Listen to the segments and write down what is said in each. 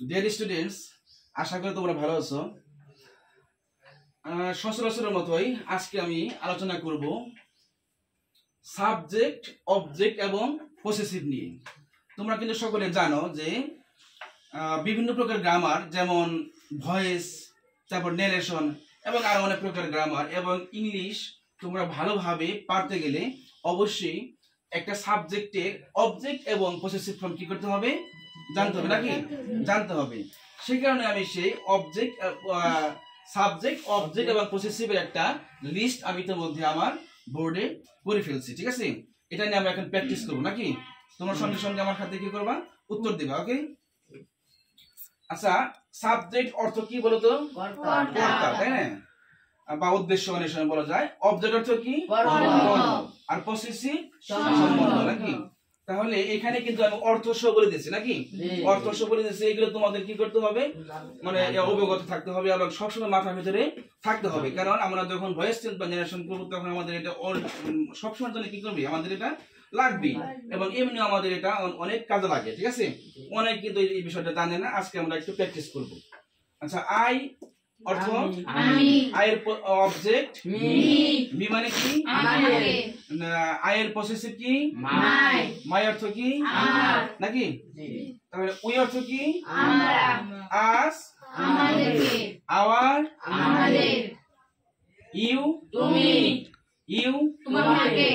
Dear students, আশা করি তোমরা ভালো আছো। সচরাচরের মতোই আজকে আমি আলোচনা করব সাবজেক্ট, অবজেক্ট এবং পসেসিভ নিয়ে। তোমরা কিন্তু সকলে জানো যে বিভিন্ন প্রকার গ্রামার, যেমন ভয়েস, তারপর নেরেশন এবং আরো অনেক প্রকার গ্রামার এবং ইংলিশ তোমরা ভালোভাবে পারতে গেলে অবশ্যই একটা সাবজেক্টের অবজেক্ট এবং পসেসিভ ফর্ম কি করতে হবে, জানতে হবে নাকি? জানতে হবে। সেই কারণে আমি সেই অবজেক্ট, সাবজেক্ট, অবজেক্ট এবং পসেসিভের একটা লিস্ট আমি ইতিমধ্যে আমার বোর্ডে করে ফেলছি। ঠিক আছে, এটা নিয়ে আমরা এখন প্র্যাকটিস করবো নাকি? তোমার সঙ্গে সঙ্গে আমার সাথে কি করবা, উত্তর দিবা। ওকে, আচ্ছা, সাবজেক্ট অর্থ কি বলতো? কর্তা, তাই না? বা উদ্দেশ্য অন্বেষণ বলা যায়। অবজেক্ট অর্থ কি? আর পসেসিভ সম্বন্ধ নাকি? তাহলে এখানে কিন্তু আমি অর্থ সহ বলে দিচ্ছি নাকি? অর্থ সহ বলে দিচ্ছি। এগুলো তোমাদের কি করতে হবে, মানে অবগত থাকতে হবে এবং সবসময় মাথার ভিতরে থাকতে হবে। কারণ আমরা যখন ভয়েস চেঞ্জ বা জেনারেশন করবো তখন আমাদের এটা সবসময় জন্য কি করবে, আমাদের এটা লাগবে এবং এমনি আমাদের এটা অনেক কাজে লাগে। ঠিক আছে, অনেক কিন্তু এই বিষয়টা জানে না। আজকে আমরা একটু প্র্যাকটিস করব। আচ্ছা, আই অর্থ আমি, আয়ের অবজেক্ট মি মানে কি? আয়ের পসেসিভ কি? মাই, মাই অর্থ কি? আমার নাকি? তাহলে উই অর্থ কি? আমরা, আস আমাদেরকে, আওয়ার আমাদের, ইউ তুমি, ইউ তোমাকে,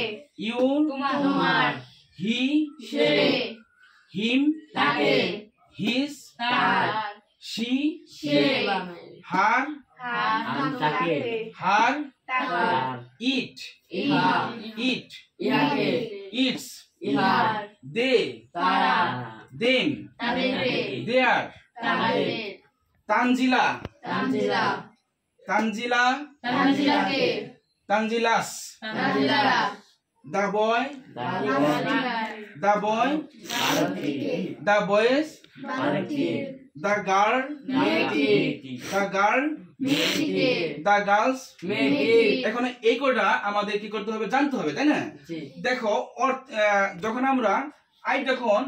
ইউ তোমার, হি সে, হিম তাকে, হিজ তার, শি সে, হার তাকে, হার তার, ইট ইট ইটস দে তারা, them their, Tanzila Tanzila Tanzila's, the boy the boy, the boys, the girl the girl, the girls. এখন এই কোডটা আমাদের কি করতে হবে, জানতে হবে, তাই না? দেখো, যখন আমরা আই যখন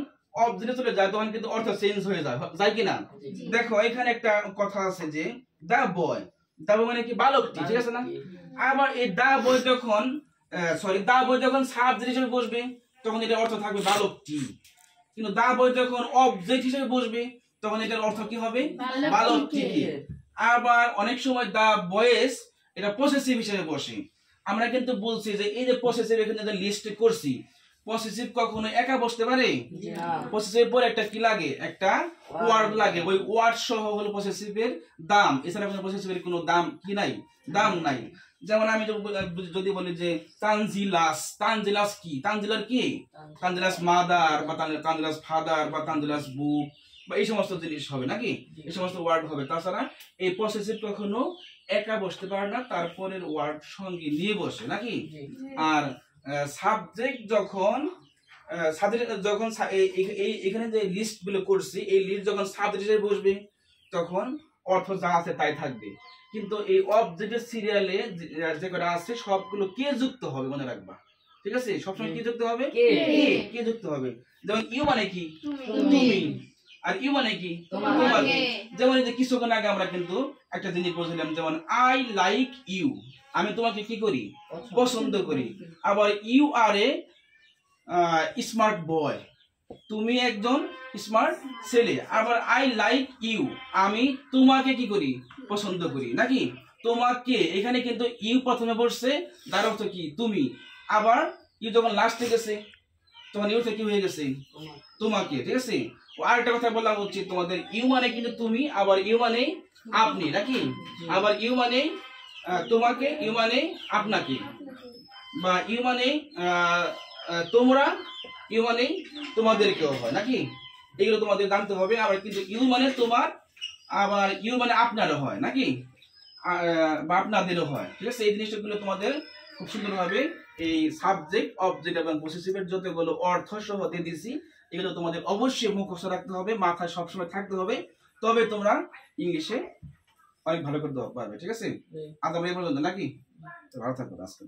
অবজেক্টে চলে যায় তখন কিন্তু অর্থ চেঞ্জ হয়ে যায় কিনা? দেখো, এখানে একটা কথা আছে যে দা বয়, দা বয় মানে কি? বালকটি, ঠিক আছে না? আবার এই দা বয় যখন দা বয় যখন সাবজেক্ট হিসেবে বসবে তখন এটার অর্থ থাকবে বালকটি। কিন্তু দা বয় যখন অবজেক্ট হিসেবে বসবে তখন এটার অর্থ কি হবে, বালকটি। আবার অনেক সময় দা বয়েস এটা পসেসিভ হিসেবে বসে। আমরা কিন্তু বলছি যে এই যে পসেসিভ এখানে যে লিস্ট করছি, পসেসিভ কখনো একা বসতে পারে? পসেসিভ পরে একটা কি লাগে, একটা ওয়ার্ড লাগে। ওই ওয়ার্ড সহ হলো পসেসিভের দাম। এছাড়া কোনো পসেসিভের কোনো দাম কি নাই, দাম নাই। যেমন আমি যদি বলি যে তানজিলাস, তানজিলাস কি? তানজিলার কি? তানজিলাস মাদার বা তানজিলাস ফাদার বা তানজিলাস বুক বা এই সমস্ত জিনিস হবে নাকি? এই সমস্ত ওয়ার্ড হবে। তাছাড়া এই পসেসিভ কখনো একা বসতে পারে না, তারপরের ওয়ার্ড সঙ্গে নিয়ে বসে নাকি? আর সাবজেক্ট যখন এখানে যে লিস্ট গুলো করছি, এই লিস্ট যখন সাবজেক্ট হিসেবে বসবে তখন অর্থ যা আছে তাই থাকবে। কিন্তু এই অবজেক্টের সিরিয়ালে যে কটা আছে সবগুলো কে যুক্ত হবে, মনে রাখবা। ঠিক আছে, সবসময় কি যুক্ত হবে, কে যুক্ত হবে। যেমন ইউ মানে কি? তুমি। আর ইউ মানে কি? তোমাকে। যেমন এই যে কিছুক্ষণ আগে আমরা কিন্তু একটা জিনিস বলছিলাম, যেমন আই লাইক ইউ, আমি তোমাকে কি করি, পছন্দ করি। আবার you R a smart boy, তুমি একজন স্মার্ট ছেলে। আবার আই লাইক ইউ, আমি তোমাকে কি করি, পছন্দ করি নাকি? তোমাকে, এখানে কিন্তু ইউ প্রথমে বসছে, তার অর্থ কি? তুমি। আবার ইউ যখন লাস্টে গেছে তখন ইউ কি হয়ে গেছে, তোমাকে। ঠিক আছে, আরেকটা কথা বলা উচিত তোমাদের, ইউ মানে কিন্তু তুমি, আবার ইউ মানে আপনি নাকি? আবার ইউ মানে তোমাকে, ইউ মানে আপনাকে, বা ইউ মানে তোমরা, ইউ মানে তোমাদেরকেও হয় নাকি? এগুলো তোমাদের জানতে হবে। আবার কিন্তু ইউ মানে তোমার, আবার ইউ মানে আপনারও হয় নাকি? বা আপনাদেরও হয়। ঠিক আছে, এই জিনিসগুলো তোমাদের খুব সুন্দরভাবে এই সাবজেক্ট, অবজেক্ট এবং পসেসিভের যতগুলো অর্থ সহ দিয়ে দিয়েছি, এগুলো তোমাদের অবশ্যই মুখস্থ রাখতে হবে, মাথায় সবসময় থাকতে হবে, তবে তোমরা ইংলিশে অনেক ভালো করতে পারবে। ঠিক আছে, আজ আমরা এই পর্যন্ত নাকি? ভালো থাকবে আজকে।